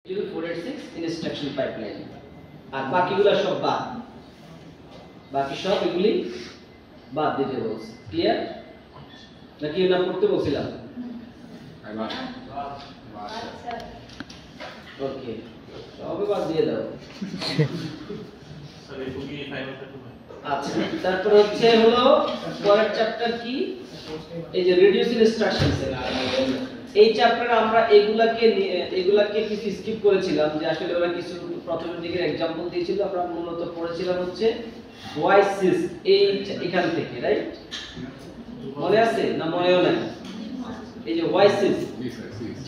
486 instruction pipeline আর বাকিগুলো সব বাদ, বাকি সব এগুলি বাদ দিতে বলছি। ক্লিয়ার নাকি না পড়তে বলছিলাম? ওকে সবে বাদ দিয়ে দাও। আচ্ছা তারপর হচ্ছে হলো পরের চ্যাপ্টার কি, এই যে রিডিউস ইনস্ট্রাকশন সেট। এই চ্যাপ্টারে আমরা এগুলাকে কিছু স্কিপ করেছিলাম, যে আসলে ওরা কিছু প্রথমের দিকের एग्जांपल দিয়েছিল। আমরা মূলত পড়েছিলাম হচ্ছে ওয়াই সিস এই এখান থেকে, রাইট? মনে আছে না মনেও নাই? এই যে ওয়াই সিস,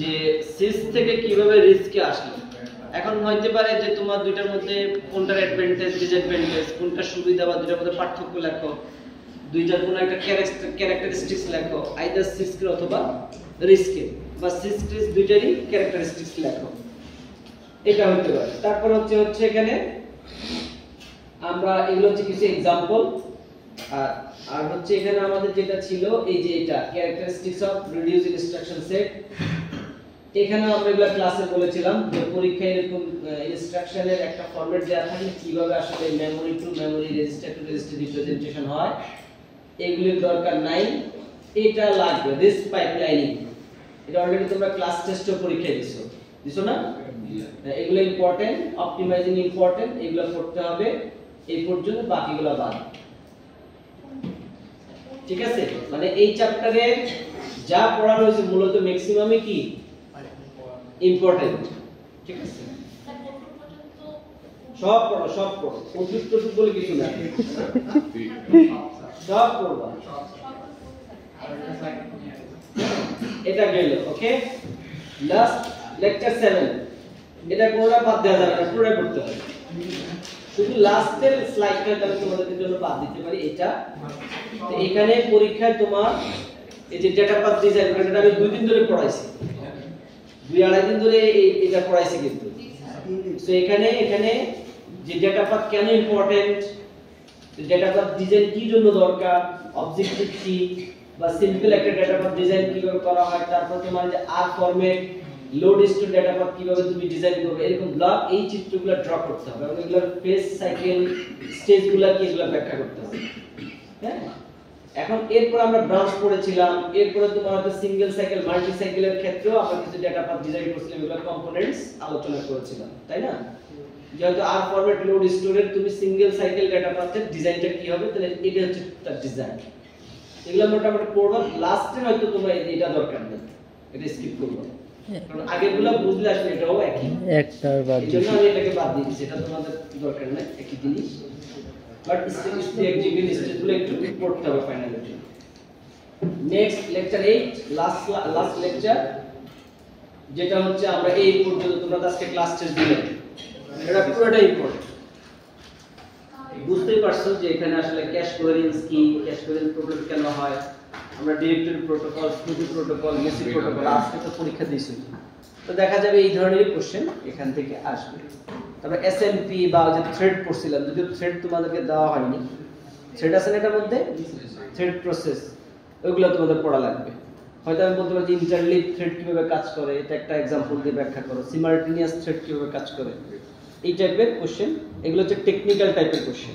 যে সিস থেকে কিভাবে রিস্কে আসলো। এখন হইতে পারে যে তোমার দুইটার মধ্যে কোনটার অ্যাডভান্টেজ ডিসঅ্যাডভান্টেজ, কোনটা সুবিধা বা দুইটার মধ্যে পার্থক্য লেখো, দুইটার কোনো একটা ক্যারেক্টারিস্টিক্স লেখো, আইদার সিসকে অথবা রিস্কে, বা সিসক্রিস দুইটারই ক্যারেক্টারিস্টিক্স লেখো, এটা হতে পারে। তারপর হচ্ছে এখানে আমরা এগুলো হচ্ছে কিছু एग्जांपल, আর হচ্ছে এখানে আমাদের যেটা ছিল এই যে এটা characteristics of reduce instruction set. এখানে আমরা এগুলা ক্লাসে বলেছিলাম যে পরীক্ষায় এরকম ইনস্ট্রাকশনের একটা ফরম্যাট দেওয়া থাকলে কিভাবে আসলে memory to memory, register to register representation হয়, এগুলোর দরকার নাই। এটা লাগবে রিস্ক পাইপলাইনিং, এটা অলরেডি তোমরা ক্লাস টেস্টে পরীক্ষায় দিছো না? এগুলো ইম্পর্টেন্ট, অপটিমাইজিং ইম্পর্টেন্ট, এগুলো পড়তে হবে। এই পর্যন্ত বাকিগুলো বাদ, ঠিক আছে? মানে এই চ্যাপ্টারে যা পড়ানো হয়েছে মূলত ম্যাক্সিমামই কি ইম্পর্টেন্ট, ঠিক আছে? সব পড়ো প্রযুক্ত বলে কিছু না, সব পড়বা। এটা গেল, ওকে। লাস্ট লেকচার 7, এটা কোনটা বাদ দেওয়া যাবে না, পুরোটা পড়তে হবে। শুধু লাস্টের স্লাইডটা আমি তোমাদের জন্য বাদ দিতে পারি এটা। তো এখানে পরীক্ষায় তোমার এই যে ডেটা পাথ ডিজাইন, এটা আমি 2 দিন ধরে পড়াইছি, 2-2.5 দিন ধরে এটা পড়াইছি কিন্তু। সো এখানে যে ডেটা পাথ কেন ইম্পর্টেন্ট, ডেটা পাথ ডিজাইন কি জন্য দরকার, অবজেক্টিভ কি, বা সিম্পল একটা ডেটা পাথ ডিজাইন কিভাবে করা হয়, তারপর তোমার যে আর format, load store data path কিভাবে তুমি ডিজাইন করবে, এরকম ব্লক এই চিত্রগুলো ড্র করতে হবে এবং এগুলোর ফেজ সাইকেল স্টেজগুলো কি এগুলো ব্যাখ্যা করতে হবে। হ্যাঁ, এখন এরপর আমরা ব্রাঞ্চ পড়েছিলাম, এরপরে তোমার হয়তো সিঙ্গেল সাইকেল মাল্টি সাইকেলের ক্ষেত্রেও আমরা কিছু ডেটা পাথ ডিজাইন করছিলাম, এগুলো কম্পোনেন্টস আলোচনা করেছিলাম, তাই না? যেহেতু আর ফরম্যাট লোড স্টোরের তুমি সিঙ্গেল সাইকেল ডেটা পাথের ডিজাইনটা কি হবে, তাহলে এটা হচ্ছে তার ডিজাইন। এগুলো মোটামুটি পড়বা, লাস্টে হয়তো তোমরা এটা দরকার নেই, এটা স্কিপ করবে, কারণ আগেরগুলো বুঝলে আসলে এটাও একই, একটার বাদ দিই, এজন্য আমি এটাকে বাদ দিয়েছি, এটা তোমাদের দরকার নেই, একই জিনিস। বাট এক্সিকিউটিভ স্টেজগুলো একটু পড়তে হবে finally. Next lecture 8, last lecture, যেটা হচ্ছে আমরা এই পর্যন্ত তোমরা আজকে ক্লাস টেস্ট দিলে, এটা পুরোটাই ইম্পর্টেন্ট। বুঝতেই পারছো যে এখানে আসলে ক্যাশ কোয়ারিংস কি, ক্যাশ কোয়ারিং প্রোটোকল কেন হয়, আমরা directory protocol, scooty protocol, Messi protocol আজকে তো পরীক্ষা দিয়েছি, তো দেখা যাবে এই ধরনের কোশ্চেন এখান থেকে আসবে। তারপর এসএমপি বা যে থ্রেড পড়ছিলাম, যদিও থ্রেড তোমাদেরকে দেওয়া হয়নি, থ্রেড আছে না এটার মধ্যে, থ্রেড প্রসেস, ওইগুলো তোমাদের পড়া লাগবে। হয়তো আমি বলতে পারি যে ইন্টারলিভ থ্রেড কিভাবে কাজ করে, এটা একটা एग्जांपल দিয়ে ব্যাখ্যা করো, সিমালটেনিয়াস থ্রেড কিভাবে কাজ করে, এই টাইপের কোশ্চেন, এগুলো হচ্ছে টেকনিক্যাল টাইপের কোশ্চেন,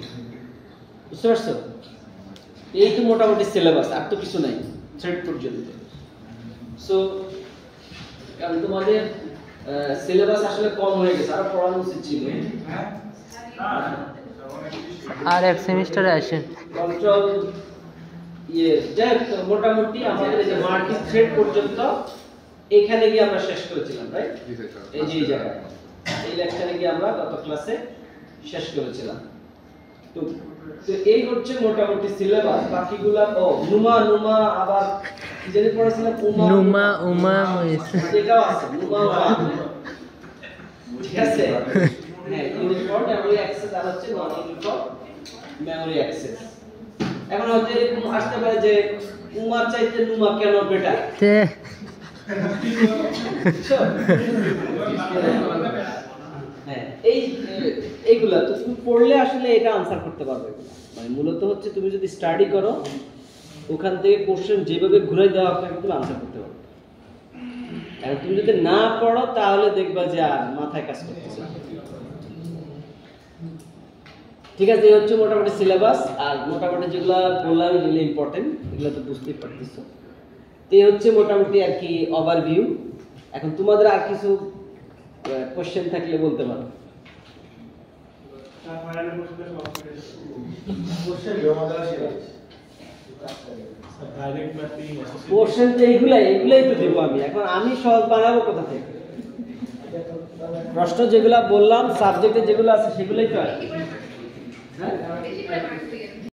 বুঝতে পারছো? এই তো মোটামুটি সিলেবাস, আর তো কিছু নাই থ্রেড পর্যন্ত। সো কারণ তোমাদের সিলেবাস আসলে কম হয়ে গেছে, আর পড়ানো উচিত ছিল। আর এক সেমিস্টারে আসেন কন্ট্রোল মোটামুটি আমাদের এই যে মাল্টি থ্রেড পর্যন্ত এখানে গিয়ে আমরা শেষ করেছিলাম, রাইট? এই যে এই জায়গায় এই লেকচারে গিয়ে আমরা গত ক্লাসে শেষ করেছিলাম। তো এই হচ্ছে মোটামুটি সিলেবাস। বাকিগুলা নুমা আবার কি জানি পড়াছিলাম, উমা এটাও আছে, নুমা ঠিক আছে? হ্যাঁ, ইউনিফর্ম মেমরি অ্যাক্সেস আর হচ্ছে নন ইউনিফর্ম মেমরি অ্যাক্সেস। এখন হয়তো এরকম আসতে পারে যে উমার চাইতে নুমা কেন বেটার, হ্যাঁ এইগুলা তো তুমি পড়লে আসলে এটা আনসার করতে পারবে। মানে মূলত হচ্ছে তুমি যদি স্টাডি করো, ওখান থেকে কোশ্চেন যেভাবে ঘুরে দেওয়া আপনাকে তুমি আনসার করতে পারবে। আর তুমি যদি না পড়ো তাহলে দেখবা যে আর মাথায় কাজ করতেছে না। ঠিক আছে, এই হচ্ছে মোটামুটি সিলেবাস। আর মোটামুটি যেগুলো বললাম এগুলো ইম্পর্টেন্ট, এগুলো তো বুঝতেই পারতেছো। তো এই হচ্ছে মোটামুটি আর কি ওভারভিউ। এখন তোমাদের আর কিছু কোশ্চেন থাকলে বলতে পারো। কোশ্চেন তো এইগুলাই তো দেবো আমি। এখন আমি সহজ বানাবো কোথা থেকে? প্রশ্ন যেগুলা বললাম সাবজেক্টে যেগুলো আছে সেগুলোই তো আছে। হ্যাঁ